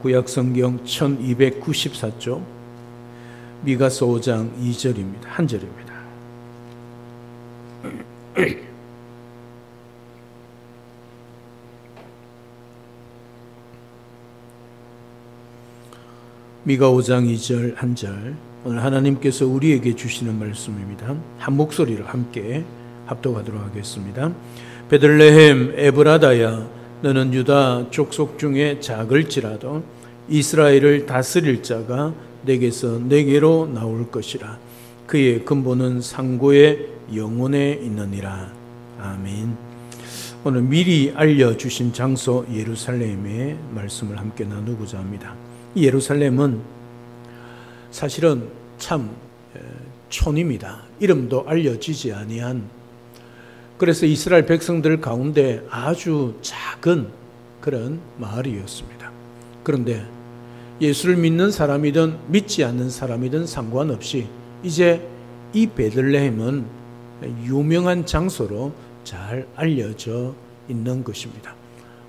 구약성경 1294쪽 미가서 5장 2절입니다. 한 절입니다. 미가 5장 2절 한 절, 오늘 하나님께서 우리에게 주시는 말씀입니다. 한 목소리로 함께 합독하도록 하겠습니다. 베들레헴 에브라다야, 너는 유다 족속 중에 작을지라도 이스라엘을 다스릴 자가 내게서 내게로 나올 것이라. 그의 근본은 상고의 영혼에 있느니라. 아멘. 오늘 미리 알려주신 장소 예루살렘의 말씀을 함께 나누고자 합니다. 이 예루살렘은 사실은 참 촌입니다. 이름도 알려지지 아니한, 그래서 이스라엘 백성들 가운데 아주 작은 그런 마을이었습니다. 그런데 예수를 믿는 사람이든 믿지 않는 사람이든 상관없이 이제 이 베들레헴은 유명한 장소로 잘 알려져 있는 것입니다.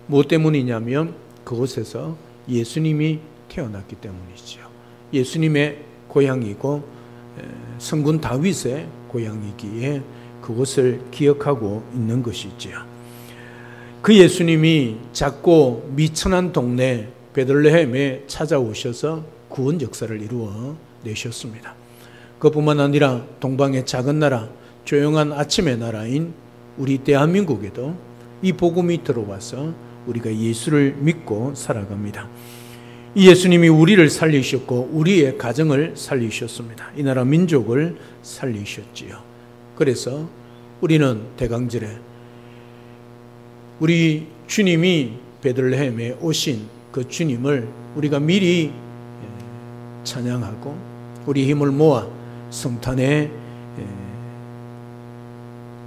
무엇 때문이냐면 그곳에서 예수님이 태어났기 때문이죠. 예수님의 고향이고 성군 다윗의 고향이기에 그곳을 기억하고 있는 것이지요. 그 예수님이 작고 미천한 동네 베들레헴에 찾아오셔서 구원 역사를 이루어 내셨습니다. 그뿐만 아니라 동방의 작은 나라, 조용한 아침의 나라인 우리 대한민국에도 이 복음이 들어와서 우리가 예수를 믿고 살아갑니다. 이 예수님이 우리를 살리셨고 우리의 가정을 살리셨습니다. 이 나라 민족을 살리셨지요. 그래서 우리는 대강절에 우리 주님이 베들레헴에 오신 그 주님을 우리가 미리 찬양하고 우리 힘을 모아 성탄에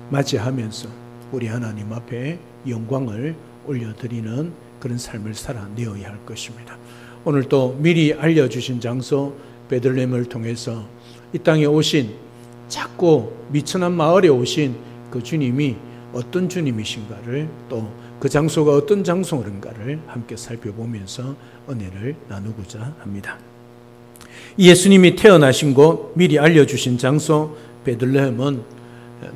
맞이하면서 우리 하나님 앞에 영광을 올려드리는 그런 삶을 살아내어야 할 것입니다. 오늘 또 미리 알려주신 장소 베들레헴을 통해서 이 땅에 오신 작고 미천한 마을에 오신 그 주님이 어떤 주님이신가를, 또 그 장소가 어떤 장소인가를 함께 살펴보면서 은혜를 나누고자 합니다. 예수님이 태어나신 곳, 미리 알려주신 장소 베들레헴은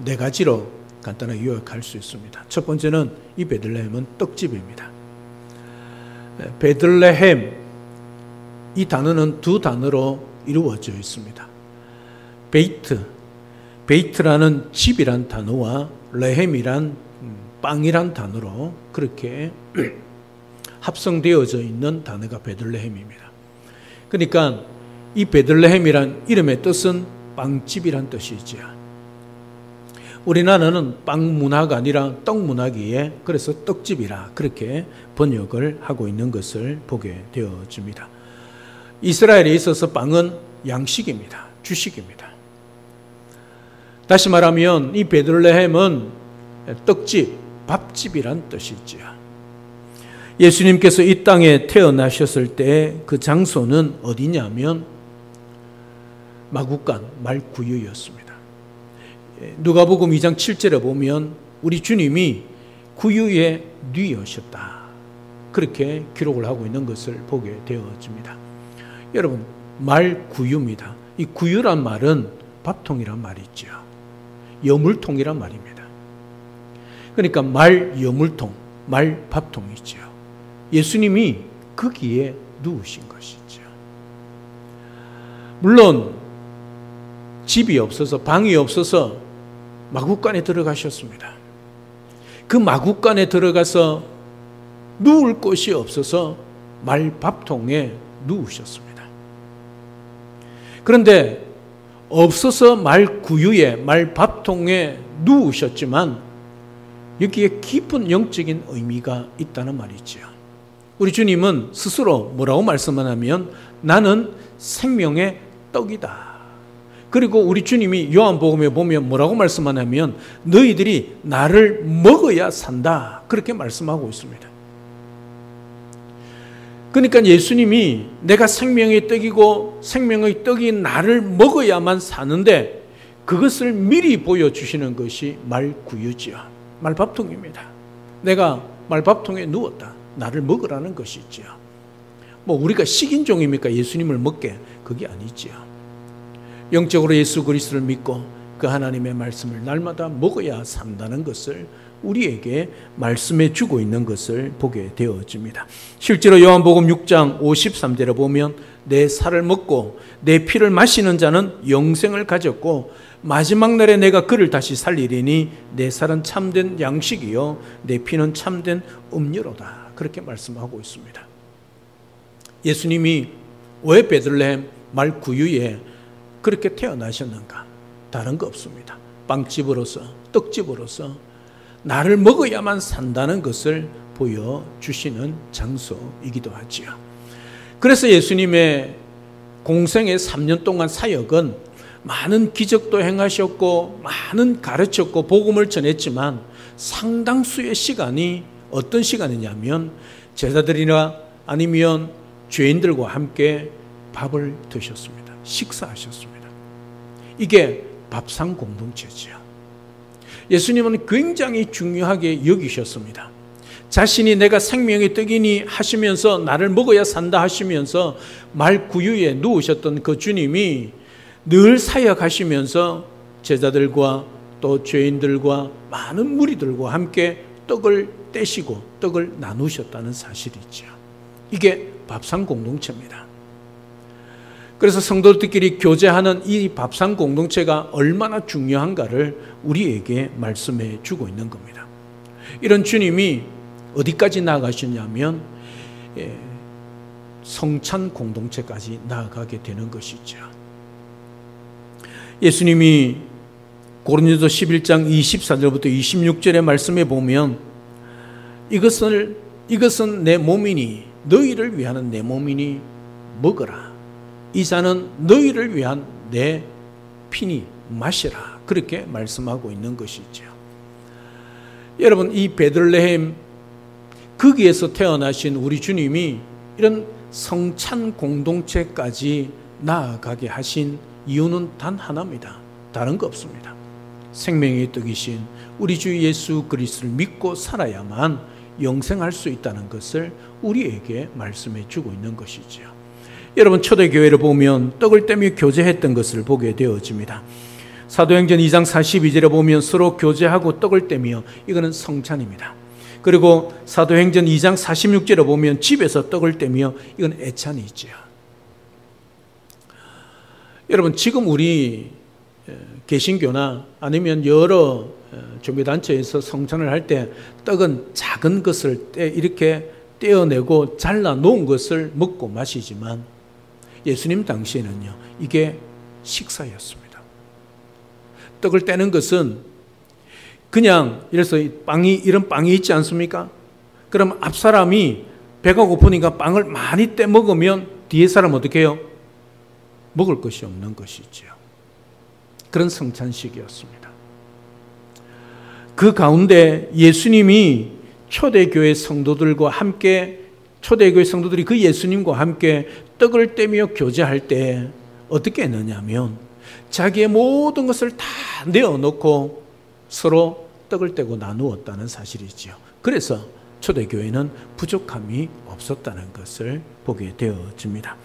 네 가지로 간단하게 요약할 수 있습니다. 첫 번째는 이 베들레헴은 떡집입니다. 베들레헴, 이 단어는 두 단어로 이루어져 있습니다. 베이트라는 집이란 단어와 레헴이란 빵이란 단어로 그렇게 합성되어져 있는 단어가 베들레헴입니다. 그러니까 이 베들레헴이란 이름의 뜻은 빵집이란 뜻이지요. 우리나라는 빵 문화가 아니라 떡 문화기에 그래서 떡집이라 그렇게 번역을 하고 있는 것을 보게 되어집니다. 이스라엘에 있어서 빵은 양식입니다. 주식입니다. 다시 말하면 이 베들레헴은 떡집, 밥집이란 뜻이지요. 예수님께서 이 땅에 태어나셨을 때 그 장소는 어디냐면 마구간, 말구유였습니다. 누가복음 2장 7절에 보면 우리 주님이 구유의 뉘어셨다, 그렇게 기록을 하고 있는 것을 보게 되어집니다. 여러분, 말구유입니다. 이 구유란 말은 밥통이란 말이죠. 여물통이란 말입니다. 그러니까 말여물통, 말밥통이죠. 예수님이 거기에 누우신 것이죠. 물론 집이 없어서, 방이 없어서 마구간에 들어가셨습니다. 그 마구간에 들어가서 누울 곳이 없어서 말밥통에 누우셨습니다. 그런데 없어서 말구유에, 말밥통에 누우셨지만 여기에 깊은 영적인 의미가 있다는 말이죠. 우리 주님은 스스로 뭐라고 말씀하냐면 나는 생명의 떡이다. 그리고 우리 주님이 요한복음에 보면 뭐라고 말씀하냐면 너희들이 나를 먹어야 산다, 그렇게 말씀하고 있습니다. 그러니까 예수님이 내가 생명의 떡이고 생명의 떡인 나를 먹어야만 사는데 그것을 미리 보여주시는 것이 말구유지요. 말밥통입니다. 내가 말밥통에 누웠다, 나를 먹으라는 것이지요. 뭐 우리가 식인종입니까? 예수님을 먹게? 그게 아니지요. 영적으로 예수 그리스도를 믿고 그 하나님의 말씀을 날마다 먹어야 산다는 것을 우리에게 말씀해 주고 있는 것을 보게 되어집니다. 실제로 요한복음 6장 53절에 보면 내 살을 먹고 내 피를 마시는 자는 영생을 가졌고 마지막 날에 내가 그를 다시 살리리니 내 살은 참된 양식이요 내 피는 참된 음료로다. 그렇게 말씀하고 있습니다. 예수님이 왜 베들레헴 말 구유에 그렇게 태어나셨는가? 다른 거 없습니다. 빵집으로서, 떡집으로서 나를 먹어야만 산다는 것을 보여주시는 장소이기도 하지요. 그래서 예수님의 공생의 3년 동안 사역은 많은 기적도 행하셨고 많은 가르쳤고 복음을 전했지만 상당수의 시간이 어떤 시간이냐면 제자들이나 아니면 죄인들과 함께 밥을 드셨습니다. 식사하셨습니다. 이게 밥상 공동체지요. 예수님은 굉장히 중요하게 여기셨습니다. 자신이 내가 생명의 떡이니 하시면서 나를 먹어야 산다 하시면서 말 구유에 누우셨던 그 주님이 늘 사역하시면서 제자들과 또 죄인들과 많은 무리들과 함께 떡을 떼시고 떡을 나누셨다는 사실이죠. 이게 밥상 공동체입니다. 그래서 성도들끼리 교제하는 이 밥상 공동체가 얼마나 중요한가를 우리에게 말씀해 주고 있는 겁니다. 이런 주님이 어디까지 나아가셨냐면 성찬 공동체까지 나아가게 되는 것이죠. 예수님이 고린도서 11장 24절부터 26절의 말씀에 보면 이것은 내 몸이니 너희를 위하는 내 몸이니 먹어라. 이 잔은 너희를 위한 내 피니 마시라. 그렇게 말씀하고 있는 것이죠. 여러분, 이 베들레헴 거기에서 태어나신 우리 주님이 이런 성찬 공동체까지 나아가게 하신 이유는 단 하나입니다. 다른 거 없습니다. 생명의 떡이신 우리 주 예수 그리스도를 믿고 살아야만 영생할 수 있다는 것을 우리에게 말씀해 주고 있는 것이죠. 여러분, 초대교회를 보면 떡을 떼며 교제했던 것을 보게 되어집니다. 사도행전 2장 42절에 보면 서로 교제하고 떡을 떼며 이거는 성찬입니다. 그리고 사도행전 2장 46절에 보면 집에서 떡을 떼며 이건 애찬이죠. 여러분, 지금 우리 개신교나 아니면 여러 종교단체에서 성찬을 할 때 떡은 작은 것을 이렇게 떼어내고 잘라 놓은 것을 먹고 마시지만 예수님 당시에는요, 이게 식사였습니다. 떡을 떼는 것은 그냥 이런 빵이 있지 않습니까? 그럼 앞 사람이 배가 고프니까 빵을 많이 떼 먹으면 뒤에 사람 어떻게 해요? 먹을 것이 없는 것이죠. 그런 성찬식이었습니다. 그 가운데 예수님이 초대교회 성도들과 함께, 초대교회 성도들이 그 예수님과 함께 떡을 떼며 교제할 때 어떻게 했느냐면 자기의 모든 것을 다 내어놓고 서로 떡을 떼고 나누었다는 사실이지요. 그래서 초대교회는 부족함이 없었다는 것을 보게 되어집니다.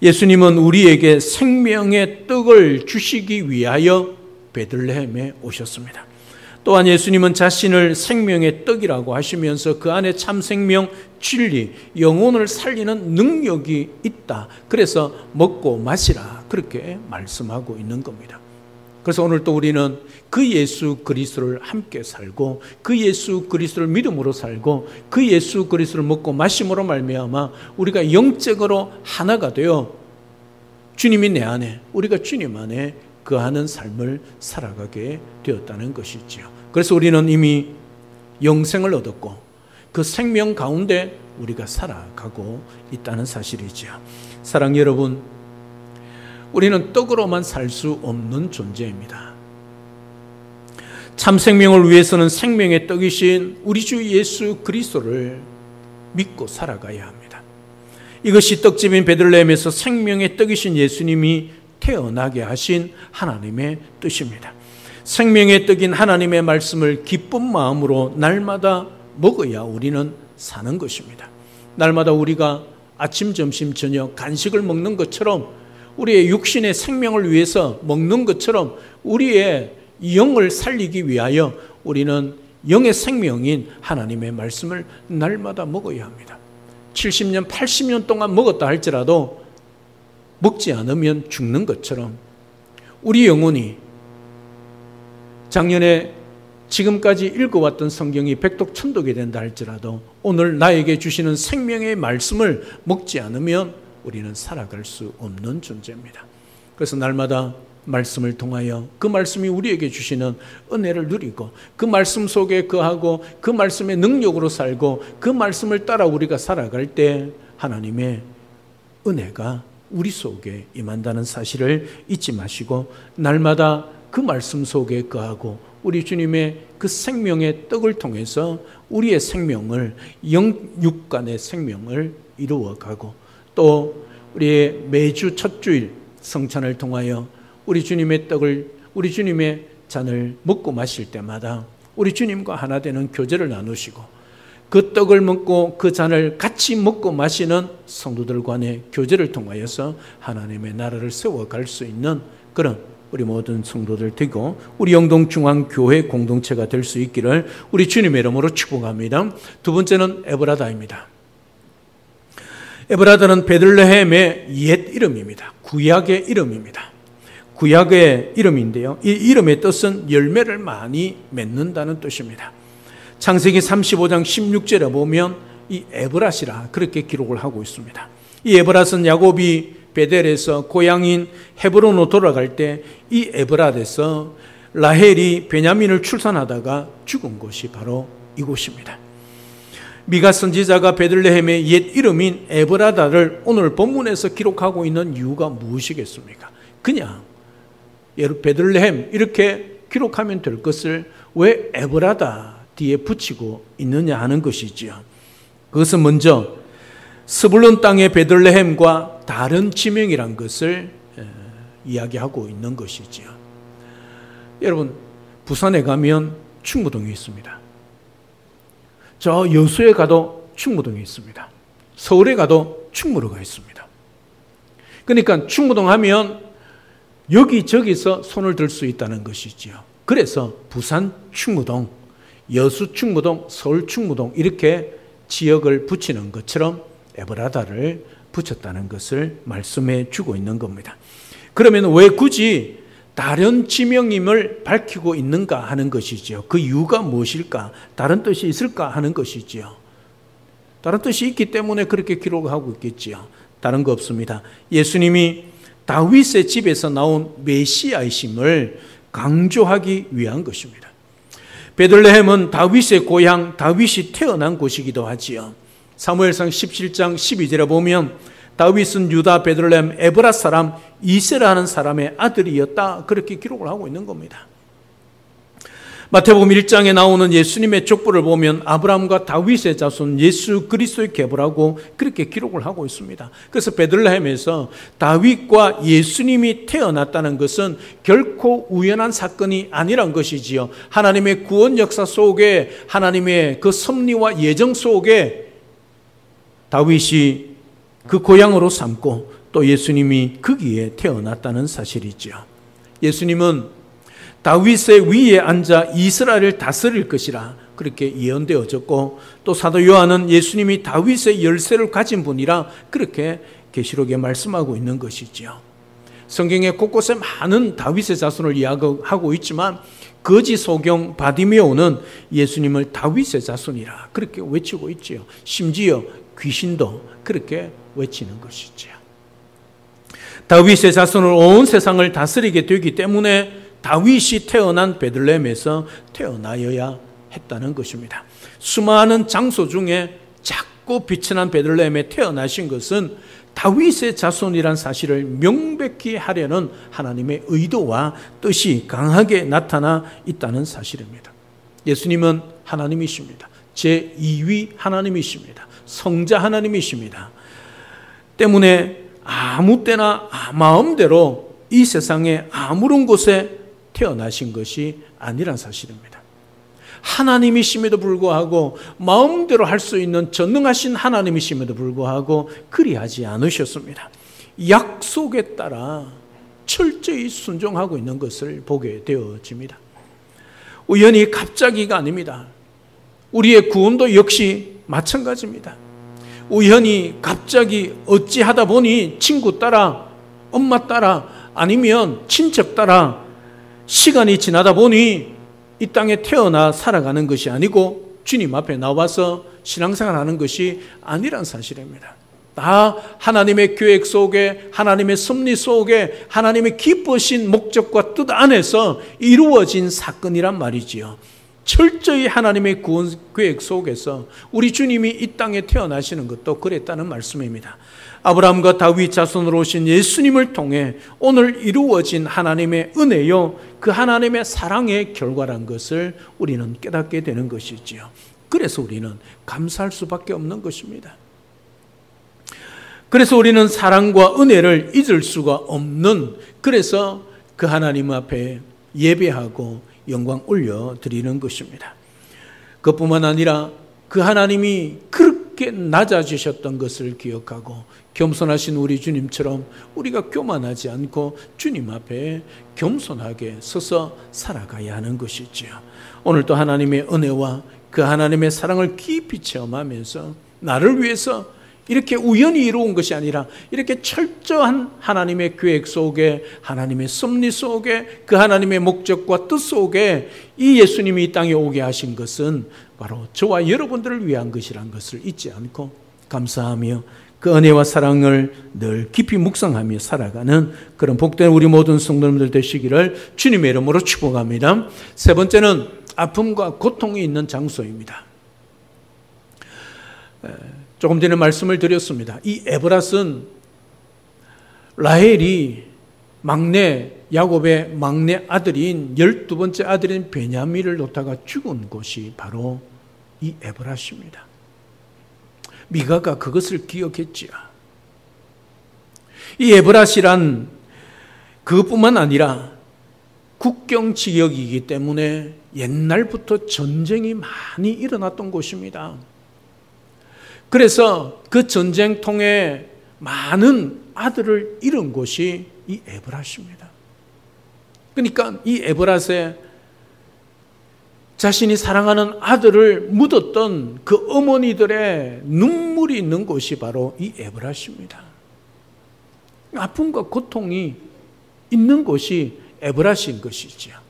예수님은 우리에게 생명의 떡을 주시기 위하여 베들레헴에 오셨습니다. 또한 예수님은 자신을 생명의 떡이라고 하시면서 그 안에 참 생명, 진리, 영혼을 살리는 능력이 있다. 그래서 먹고 마시라. 그렇게 말씀하고 있는 겁니다. 그래서 오늘 또 우리는 그 예수 그리스도를 함께 살고 그 예수 그리스도를 믿음으로 살고 그 예수 그리스도를 먹고 마심으로 말미암아 우리가 영적으로 하나가 되어 주님이 내 안에, 우리가 주님 안에 거하는 삶을 살아가게 되었다는 것이지요. 그래서 우리는 이미 영생을 얻었고 그 생명 가운데 우리가 살아가고 있다는 사실이지요. 사랑 여러분, 우리는 떡으로만 살 수 없는 존재입니다. 참 생명을 위해서는 생명의 떡이신 우리 주 예수 그리스도를 믿고 살아가야 합니다. 이것이 떡집인 베들레헴에서 생명의 떡이신 예수님이 태어나게 하신 하나님의 뜻입니다. 생명의 떡인 하나님의 말씀을 기쁜 마음으로 날마다 먹어야 우리는 사는 것입니다. 날마다 우리가 아침, 점심, 저녁 간식을 먹는 것처럼 우리의 육신의 생명을 위해서 먹는 것처럼 우리의 영을 살리기 위하여 우리는 영의 생명인 하나님의 말씀을 날마다 먹어야 합니다. 70년, 80년 동안 먹었다 할지라도 먹지 않으면 죽는 것처럼 우리 영혼이 작년에 지금까지 읽어왔던 성경이 백독천독이 된다 할지라도 오늘 나에게 주시는 생명의 말씀을 먹지 않으면 우리는 살아갈 수 없는 존재입니다. 그래서 날마다 말씀을 통하여 그 말씀이 우리에게 주시는 은혜를 누리고 그 말씀 속에 거하고 그 말씀의 능력으로 살고 그 말씀을 따라 우리가 살아갈 때 하나님의 은혜가 우리 속에 임한다는 사실을 잊지 마시고 날마다 그 말씀 속에 거하고 우리 주님의 그 생명의 떡을 통해서 우리의 생명을 영육간의 생명을 이루어가고 또 우리의 매주 첫 주일 성찬을 통하여 우리 주님의 떡을 우리 주님의 잔을 먹고 마실 때마다 우리 주님과 하나 되는 교제를 나누시고 그 떡을 먹고 그 잔을 같이 먹고 마시는 성도들 간의 교제를 통하여서 하나님의 나라를 세워갈 수 있는 그런 우리 모든 성도들 되고 우리 영동중앙교회 공동체가 될 수 있기를 우리 주님의 이름으로 축복합니다. 두 번째는 에브라다입니다. 에브라다는 베들레헴의 옛 이름입니다. 구약의 이름입니다. 구약의 이름인데요. 이 이름의 뜻은 열매를 많이 맺는다는 뜻입니다. 창세기 35장 16절에 보면 이 에브랏이라 그렇게 기록을 하고 있습니다. 이 에브랏은 야곱이 베델에서 고향인 헤브론으로 돌아갈 때 이 에브랏에서 라헬이 베냐민을 출산하다가 죽은 곳이 바로 이곳입니다. 미가 선지자가 베들레헴의 옛 이름인 에브라다를 오늘 본문에서 기록하고 있는 이유가 무엇이겠습니까? 그냥 베들레헴 이렇게 기록하면 될 것을 왜 에브라다 뒤에 붙이고 있느냐 하는 것이지요. 그것은 먼저 스불론 땅의 베들레헴과 다른 지명이란 것을 이야기하고 있는 것이지요. 여러분, 부산에 가면 충무동이 있습니다. 저 여수에 가도 충무동이 있습니다. 서울에 가도 충무로가 있습니다. 그러니까 충무동 하면 여기저기서 손을 들 수 있다는 것이지요. 그래서 부산 충무동, 여수 충무동, 서울 충무동 이렇게 지역을 붙이는 것처럼 에브라다를 붙였다는 것을 말씀해 주고 있는 겁니다. 그러면 왜 굳이 다른 지명임을 밝히고 있는가 하는 것이지요. 그 이유가 무엇일까? 다른 뜻이 있을까 하는 것이지요. 다른 뜻이 있기 때문에 그렇게 기록하고 있겠지요. 다른 거 없습니다. 예수님이 다윗의 집에서 나온 메시아이심을 강조하기 위한 것입니다. 베들레헴은 다윗의 고향, 다윗이 태어난 곳이기도 하지요. 사무엘상 17장 12절에 보면 다윗은 유다 베들레헴 에브랏 사람 이세라하는 사람의 아들이었다 그렇게 기록을 하고 있는 겁니다. 마태복음 1장에 나오는 예수님의 족보를 보면 아브라함과 다윗의 자손 예수 그리스도의 계보라고 그렇게 기록을 하고 있습니다. 그래서 베들레헴에서 다윗과 예수님이 태어났다는 것은 결코 우연한 사건이 아니란 것이지요. 하나님의 구원 역사 속에 하나님의 그 섭리와 예정 속에 다윗이 그 고향으로 삼고 또 예수님이 거기에 태어났다는 사실이죠. 예수님은 다윗의 위에 앉아 이스라엘을 다스릴 것이라 그렇게 예언되어졌고 또 사도 요한은 예수님이 다윗의 열쇠를 가진 분이라 그렇게 계시록에 말씀하고 있는 것이죠. 성경에 곳곳에 많은 다윗의 자손을 이야기하고 있지만 거짓 소경 바디메오는 예수님을 다윗의 자손이라 그렇게 외치고 있지요. 심지어 귀신도 그렇게 외치는 것이지요. 다윗의 자손을 온 세상을 다스리게 되기 때문에 다윗이 태어난 베들레헴에서 태어나여야 했다는 것입니다. 수많은 장소 중에 작고 빛이 난 베들레헴에 태어나신 것은 다윗의 자손이란 사실을 명백히 하려는 하나님의 의도와 뜻이 강하게 나타나 있다는 사실입니다. 예수님은 하나님이십니다. 제2위 하나님이십니다. 성자 하나님이십니다. 때문에 아무 때나 마음대로 이 세상에 아무런 곳에 태어나신 것이 아니란 사실입니다. 하나님이심에도 불구하고 마음대로 할 수 있는 전능하신 하나님이심에도 불구하고 그리하지 않으셨습니다. 약속에 따라 철저히 순종하고 있는 것을 보게 되어집니다. 우연히 갑자기가 아닙니다. 우리의 구원도 역시 마찬가지입니다. 우연히 갑자기 어찌하다 보니 친구 따라, 엄마 따라, 아니면 친척 따라 시간이 지나다 보니 이 땅에 태어나 살아가는 것이 아니고 주님 앞에 나와서 신앙생활 하는 것이 아니란 사실입니다. 다 하나님의 계획 속에, 하나님의 섭리 속에, 하나님의 기쁘신 목적과 뜻 안에서 이루어진 사건이란 말이지요. 철저히 하나님의 구원 계획 속에서 우리 주님이 이 땅에 태어나시는 것도 그랬다는 말씀입니다. 아브라함과 다윗 자손으로 오신 예수님을 통해 오늘 이루어진 하나님의 은혜요, 그 하나님의 사랑의 결과란 것을 우리는 깨닫게 되는 것이지요. 그래서 우리는 감사할 수밖에 없는 것입니다. 그래서 우리는 사랑과 은혜를 잊을 수가 없는, 그래서 그 하나님 앞에 예배하고 영광 올려드리는 것입니다. 그뿐만 아니라 그 하나님이 그렇게 낮아지셨던 것을 기억하고 겸손하신 우리 주님처럼 우리가 교만하지 않고 주님 앞에 겸손하게 서서 살아가야 하는 것이지요. 오늘도 하나님의 은혜와 그 하나님의 사랑을 깊이 체험하면서 나를 위해서 이렇게 우연히 이루어온 것이 아니라 이렇게 철저한 하나님의 계획 속에, 하나님의 섭리 속에, 그 하나님의 목적과 뜻 속에 이 예수님이 이 땅에 오게 하신 것은 바로 저와 여러분들을 위한 것이라는 것을 잊지 않고 감사하며 그 은혜와 사랑을 늘 깊이 묵상하며 살아가는 그런 복된 우리 모든 성도님들 되시기를 주님의 이름으로 축복합니다. 세 번째는 아픔과 고통이 있는 장소입니다. 조금 전에 말씀을 드렸습니다. 이 에브랏은 라헬이 야곱의 막내 아들인 12번째 아들인 베냐민을 놓다가 죽은 곳이 바로 이 에브랏입니다. 미가가 그것을 기억했지요. 이 에브랏이란 그것뿐만 아니라 국경 지역이기 때문에 옛날부터 전쟁이 많이 일어났던 곳입니다. 그래서 그 전쟁통에 많은 아들을 잃은 곳이 이 에브랏입니다. 그러니까 이 에브랏에 자신이 사랑하는 아들을 묻었던 그 어머니들의 눈물이 있는 곳이 바로 이 에브랏입니다. 아픔과 고통이 있는 곳이 에브랏인 것이지요.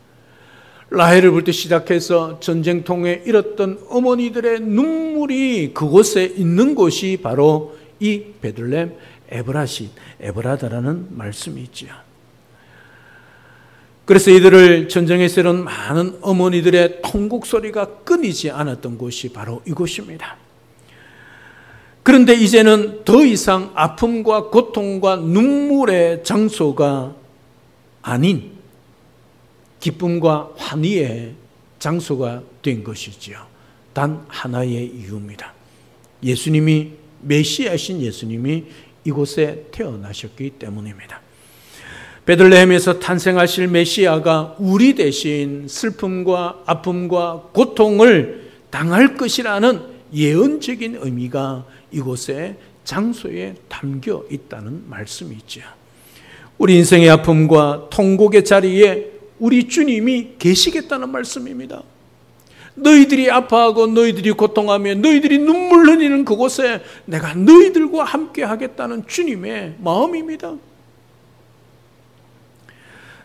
라헬을 부터 시작해서 전쟁통에 잃었던 어머니들의 눈물이 그곳에 있는 곳이 바로 이 베들레헴 에브라다라는 말씀이지요. 그래서 이들을 전쟁에서 이런 많은 어머니들의 통곡 소리가 끊이지 않았던 곳이 바로 이곳입니다. 그런데 이제는 더 이상 아픔과 고통과 눈물의 장소가 아닌 기쁨과 환희의 장소가 된 것이지요. 단 하나의 이유입니다. 예수님이, 메시아이신 예수님이 이곳에 태어나셨기 때문입니다. 베들레헴에서 탄생하실 메시아가 우리 대신 슬픔과 아픔과 고통을 당할 것이라는 예언적인 의미가 이곳의 장소에 담겨 있다는 말씀이죠. 우리 인생의 아픔과 통곡의 자리에 우리 주님이 계시겠다는 말씀입니다. 너희들이 아파하고 너희들이 고통하며 너희들이 눈물 흘리는 그곳에 내가 너희들과 함께 하겠다는 주님의 마음입니다.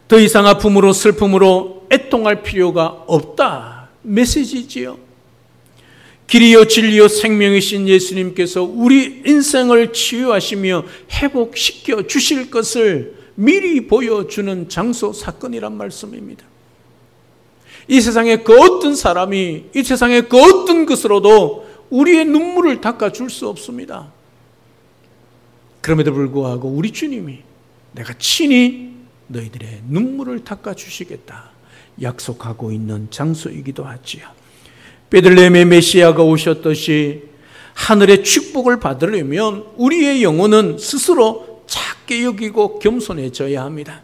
더 이상 아픔으로 슬픔으로 애통할 필요가 없다 메시지지요. 길이요 진리요 생명이신 예수님께서 우리 인생을 치유하시며 회복시켜 주실 것을 미리 보여주는 장소 사건이란 말씀입니다. 이 세상의 그 어떤 사람이 이 세상의 그 어떤 것으로도 우리의 눈물을 닦아줄 수 없습니다. 그럼에도 불구하고 우리 주님이 내가 친히 너희들의 눈물을 닦아주시겠다 약속하고 있는 장소이기도 하지요. 베들레헴의 메시아가 오셨듯이 하늘의 축복을 받으려면 우리의 영혼은 스스로 작게 여기고 겸손해져야 합니다.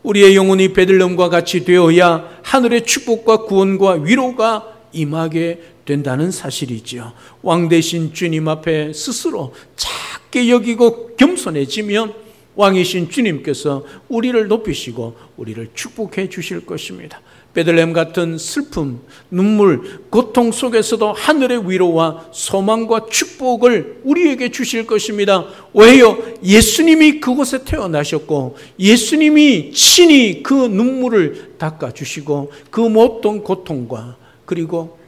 우리의 영혼이 베들레헴과 같이 되어야 하늘의 축복과 구원과 위로가 임하게 된다는 사실이지요. 왕 대신 주님 앞에 스스로 작게 여기고 겸손해지면 왕이신 주님께서 우리를 높이시고 우리를 축복해 주실 것입니다. 베들레헴 같은 슬픔, 눈물, 고통 속에서도 하늘의 위로와 소망과 축복을 우리에게 주실 것입니다. 왜요? 예수님이 그곳에 태어나셨고 예수님이 친히 그 눈물을 닦아주시고 그 모든 고통과 그리고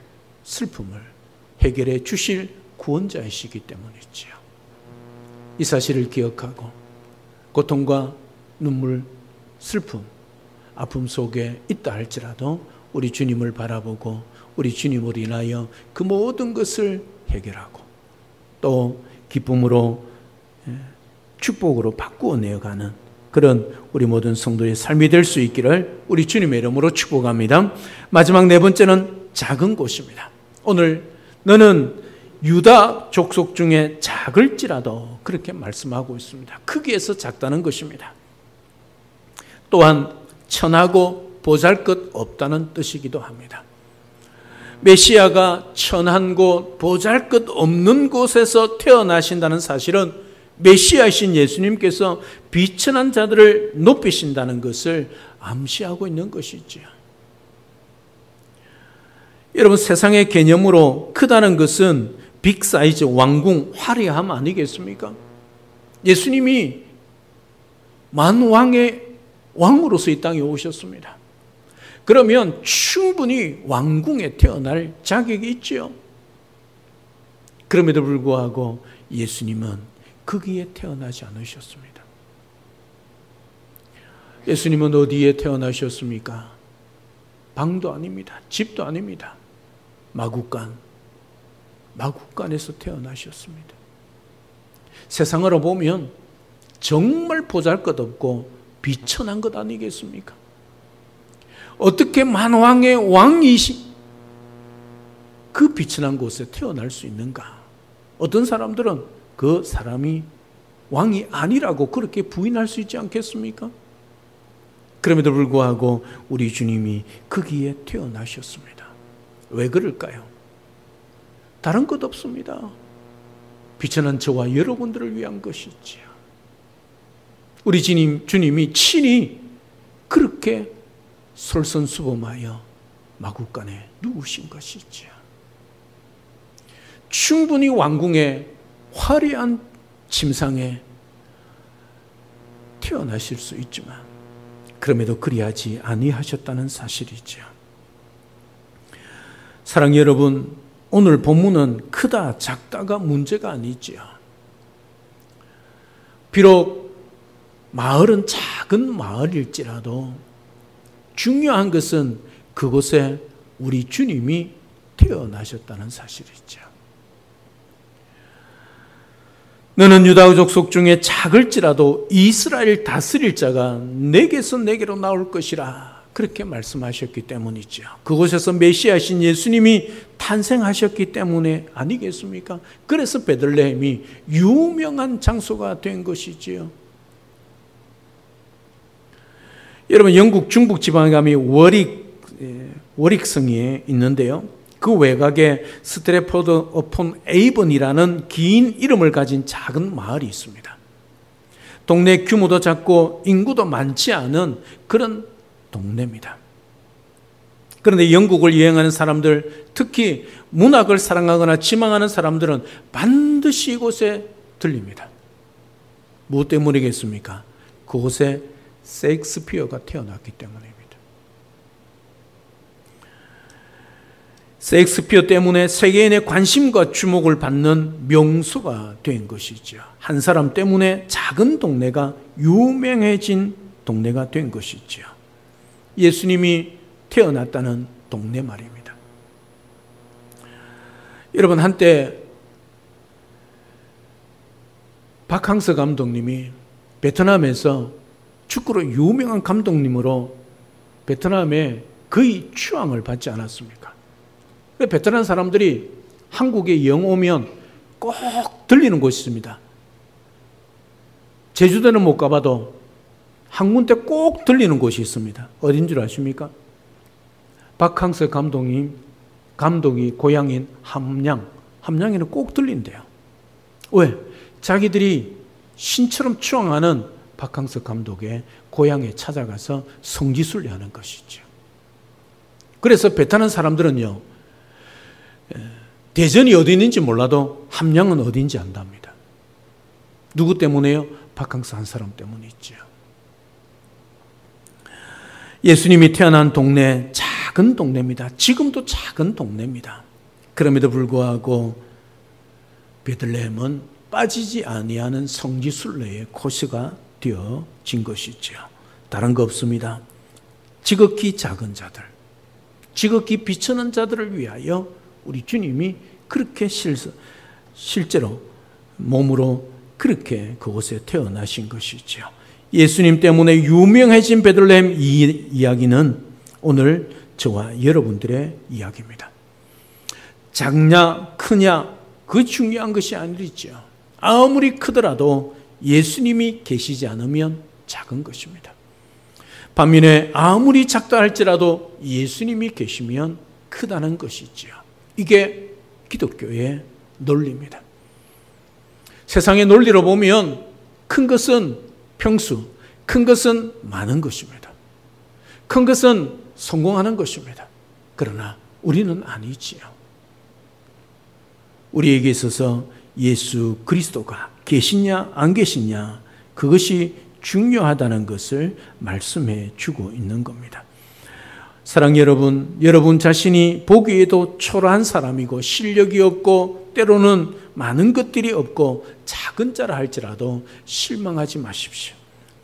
슬픔을 해결해 주실 구원자이시기 때문이지요. 이 사실을 기억하고 고통과 눈물, 슬픔, 아픔 속에 있다 할지라도 우리 주님을 바라보고 우리 주님을 인하여 그 모든 것을 해결하고 또 기쁨으로 축복으로 바꾸어 내어가는 그런 우리 모든 성도의 삶이 될 수 있기를 우리 주님의 이름으로 축복합니다. 마지막 네 번째는 작은 곳입니다. 오늘 너는 유다 족속 중에 작을지라도 그렇게 말씀하고 있습니다. 크기에서 작다는 것입니다. 또한 천하고 보잘것 없다는 뜻이기도 합니다. 메시아가 천한 곳, 보잘것 없는 곳에서 태어나신다는 사실은 메시아이신 예수님께서 비천한 자들을 높이신다는 것을 암시하고 있는 것이지요. 여러분, 세상의 개념으로 크다는 것은 빅사이즈, 왕궁, 화려함 아니겠습니까? 예수님이 만왕의 왕으로서 이 땅에 오셨습니다. 그러면 충분히 왕궁에 태어날 자격이 있지요. 그럼에도 불구하고 예수님은 거기에 태어나지 않으셨습니다. 예수님은 어디에 태어나셨습니까? 방도 아닙니다. 집도 아닙니다. 마구간에서 태어나셨습니다. 세상으로 보면 정말 보잘것없고 비천한 것 아니겠습니까? 어떻게 만왕의 왕이신 그 비천한 곳에 태어날 수 있는가? 어떤 사람들은 그 사람이 왕이 아니라고 그렇게 부인할 수 있지 않겠습니까? 그럼에도 불구하고 우리 주님이 거기에 태어나셨습니다. 왜 그럴까요? 다른 것 없습니다. 비천한 저와 여러분들을 위한 것이지요. 우리 주님이 친히 그렇게 솔선수범하여 마구간에 누우신 것이지요. 충분히 왕궁의 화려한 침상에 태어나실 수 있지만 그럼에도 그리하지 아니하셨다는 사실이죠. 사랑하는 여러분, 오늘 본문은 크다 작다가 문제가 아니지요. 비록 마을은 작은 마을일지라도 중요한 것은 그곳에 우리 주님이 태어나셨다는 사실이죠. 너는 유다 족속 중에 작을지라도 이스라엘 다스릴 자가 내게서 내게로 나올 것이라 그렇게 말씀하셨기 때문이죠. 그곳에서 메시아신 예수님이 탄생하셨기 때문에 아니겠습니까? 그래서 베들레헴이 유명한 장소가 된 것이지요. 여러분, 영국 중북 지방에 가면 워릭성이 있는데요. 그 외곽에 스트래포드 어폰 에이번이라는 긴 이름을 가진 작은 마을이 있습니다. 동네 규모도 작고 인구도 많지 않은 그런 동네입니다. 그런데 영국을 여행하는 사람들, 특히 문학을 사랑하거나 지망하는 사람들은 반드시 이곳에 들립니다. 무엇 때문이겠습니까? 그곳에 셰익스피어가 태어났기 때문입니다. 셰익스피어 때문에 세계인의 관심과 주목을 받는 명소가 된 것이죠. 한 사람 때문에 작은 동네가 유명해진 동네가 된 것이죠. 예수님이 태어났다는 동네 말입니다. 여러분, 한때 박항서 감독님이 베트남에서 축구로 유명한 감독님으로 베트남에 거의 추앙을 받지 않았습니까? 베트남 사람들이 한국에 영 오면 꼭 들리는 곳이 있습니다. 제주도는 못 가봐도 한 군데 꼭 들리는 곳이 있습니다. 어딘 줄 아십니까? 박항서 감독님 감독이 고향인 함양에는 꼭 들린대요. 왜? 자기들이 신처럼 추앙하는 박항서 감독의 고향에 찾아가서 성지순례하는 것이죠. 그래서 배 타는 사람들은요, 대전이 어디 있는지 몰라도 함양은 어디인지 안답니다. 누구 때문에요? 박항서 한 사람 때문이죠. 예수님이 태어난 동네, 작은 동네입니다. 지금도 작은 동네입니다. 그럼에도 불구하고 베들레헴은 빠지지 아니하는 성지순례의 코스가 되어진 것이죠. 다른 거 없습니다. 지극히 작은 자들, 지극히 비천한 자들을 위하여 우리 주님이 그렇게 실제로 몸으로 그렇게 그곳에 태어나신 것이죠. 예수님 때문에 유명해진 베들레헴 이 이야기는 오늘 저와 여러분들의 이야기입니다. 작냐 크냐 그 중요한 것이 아니죠. 아무리 크더라도 예수님이 계시지 않으면 작은 것입니다. 반면에 아무리 작다 할지라도 예수님이 계시면 크다는 것이죠. 이게 기독교의 논리입니다. 세상의 논리로 보면 큰 것은 평수, 큰 것은 많은 것입니다. 큰 것은 성공하는 것입니다. 그러나 우리는 아니지요. 우리에게 있어서 예수 그리스도가 계시냐 안 계시냐 그것이 중요하다는 것을 말씀해 주고 있는 겁니다. 사랑 여러분, 여러분 자신이 보기에도 초라한 사람이고 실력이 없고 때로는 많은 것들이 없고 작은 자라 할지라도 실망하지 마십시오.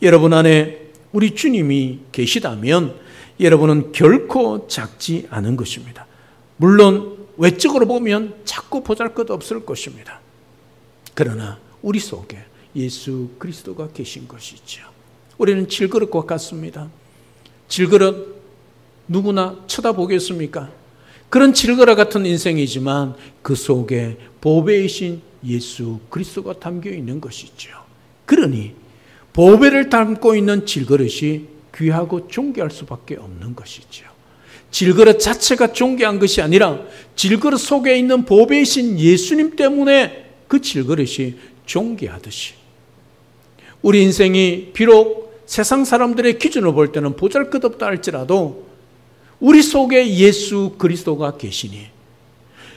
여러분 안에 우리 주님이 계시다면 여러분은 결코 작지 않은 것입니다. 물론 외적으로 보면 작고 보잘것없을 것입니다. 그러나 우리 속에 예수 그리스도가 계신 것이죠. 우리는 질그릇과 같습니다. 질그릇 누구나 쳐다보겠습니까? 그런 질그릇 같은 인생이지만 그 속에 보배이신 예수 그리스도가 담겨 있는 것이죠. 그러니 보배를 담고 있는 질그릇이 귀하고 존귀할 수밖에 없는 것이죠. 질그릇 자체가 존귀한 것이 아니라 질그릇 속에 있는 보배이신 예수님 때문에 그 질그릇이 존귀하듯이 우리 인생이 비록 세상 사람들의 기준으로 볼 때는 보잘것없다 할지라도 우리 속에 예수 그리스도가 계시니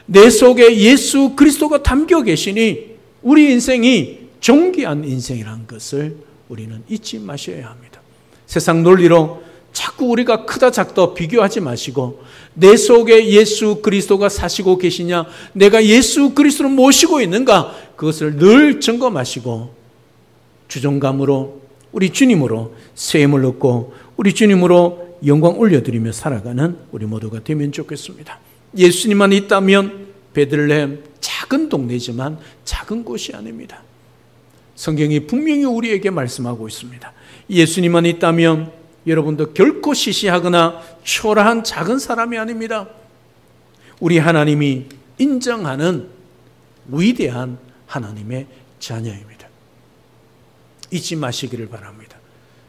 내 속에 예수 그리스도가 담겨 계시니 우리 인생이 존귀한 인생이라는 것을 우리는 잊지 마셔야 합니다. 세상 논리로 자꾸 우리가 크다 작다 비교하지 마시고 내 속에 예수 그리스도가 사시고 계시냐, 내가 예수 그리스도를 모시고 있는가, 그것을 늘 점검하시고 주종감으로 우리 주님으로 새 힘을 얻고 우리 주님으로 영광 올려드리며 살아가는 우리 모두가 되면 좋겠습니다. 예수님만 있다면 베들레헴 작은 동네지만 작은 곳이 아닙니다. 성경이 분명히 우리에게 말씀하고 있습니다. 예수님만 있다면 여러분도 결코 시시하거나 초라한 작은 사람이 아닙니다. 우리 하나님이 인정하는 위대한 하나님의 자녀입니다. 잊지 마시기를 바랍니다.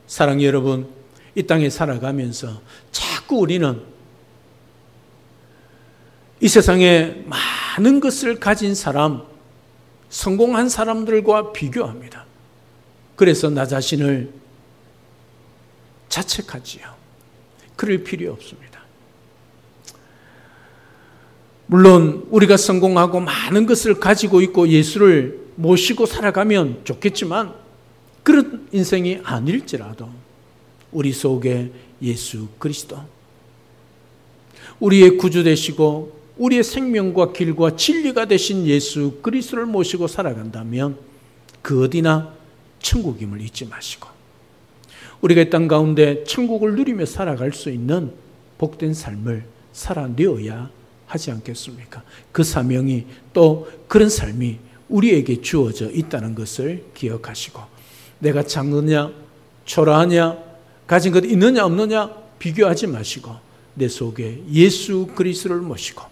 사랑하는 여러분, 이 땅에 살아가면서 자꾸 우리는 이 세상에 많은 것을 가진 사람, 성공한 사람들과 비교합니다. 그래서 나 자신을 자책하지요. 그럴 필요 없습니다. 물론 우리가 성공하고 많은 것을 가지고 있고 예수를 모시고 살아가면 좋겠지만 그런 인생이 아닐지라도 우리 속에 예수 그리스도, 우리의 구주 되시고 우리의 생명과 길과 진리가 되신 예수 그리스도를 모시고 살아간다면 그 어디나 천국임을 잊지 마시고 우리가 이 땅 가운데 천국을 누리며 살아갈 수 있는 복된 삶을 살아내어야 하지 않겠습니까? 그 사명이 또 그런 삶이 우리에게 주어져 있다는 것을 기억하시고 내가 작느냐 초라하냐 가진 것 있느냐 없느냐 비교하지 마시고 내 속에 예수 그리스도를 모시고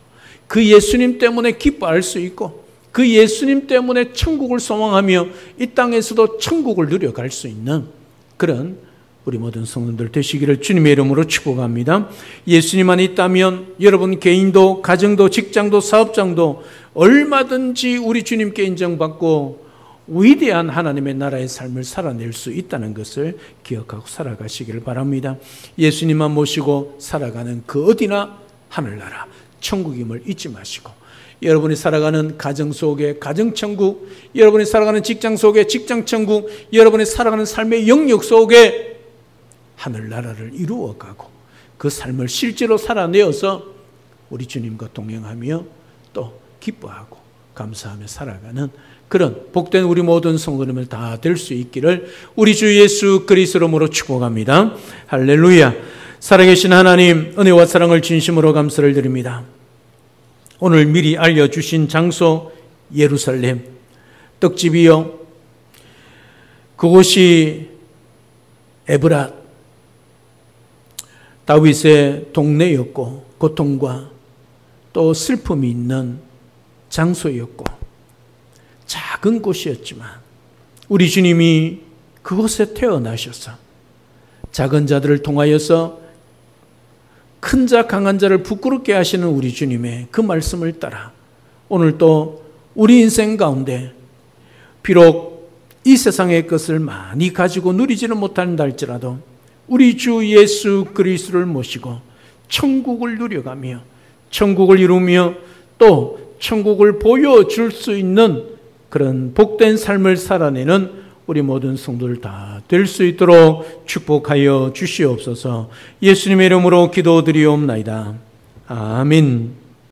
그 예수님 때문에 기뻐할 수 있고 그 예수님 때문에 천국을 소망하며 이 땅에서도 천국을 누려갈 수 있는 그런 우리 모든 성도들 되시기를 주님의 이름으로 축복합니다. 예수님만 있다면 여러분 개인도 가정도 직장도 사업장도 얼마든지 우리 주님께 인정받고 위대한 하나님의 나라의 삶을 살아낼 수 있다는 것을 기억하고 살아가시기를 바랍니다. 예수님만 모시고 살아가는 그 어디나 하늘나라 천국임을 잊지 마시고 여러분이 살아가는 가정 속에 가정천국, 여러분이 살아가는 직장 속에 직장천국, 여러분이 살아가는 삶의 영역 속에 하늘나라를 이루어가고 그 삶을 실제로 살아내어서 우리 주님과 동행하며 또 기뻐하고 감사하며 살아가는 그런 복된 우리 모든 성도님을 다 될 수 있기를 우리 주 예수 그리스도로 축복합니다. 할렐루야. 살아계신 하나님, 은혜와 사랑을 진심으로 감사를 드립니다. 오늘 미리 알려주신 장소 예루살렘 떡집이요, 그곳이 에브랏 다윗의 동네였고 고통과 또 슬픔이 있는 장소였고 작은 곳이었지만 우리 주님이 그곳에 태어나셔서 작은 자들을 통하여서 큰 자 강한 자를 부끄럽게 하시는 우리 주님의 그 말씀을 따라 오늘 또 우리 인생 가운데 비록 이 세상의 것을 많이 가지고 누리지는 못한다 할지라도 우리 주 예수 그리스도를 모시고 천국을 누려가며 천국을 이루며 또 천국을 보여줄 수 있는 그런 복된 삶을 살아내는 우리 모든 성도들 다 될 수 있도록 축복하여 주시옵소서. 예수님의 이름으로 기도드리옵나이다. 아멘.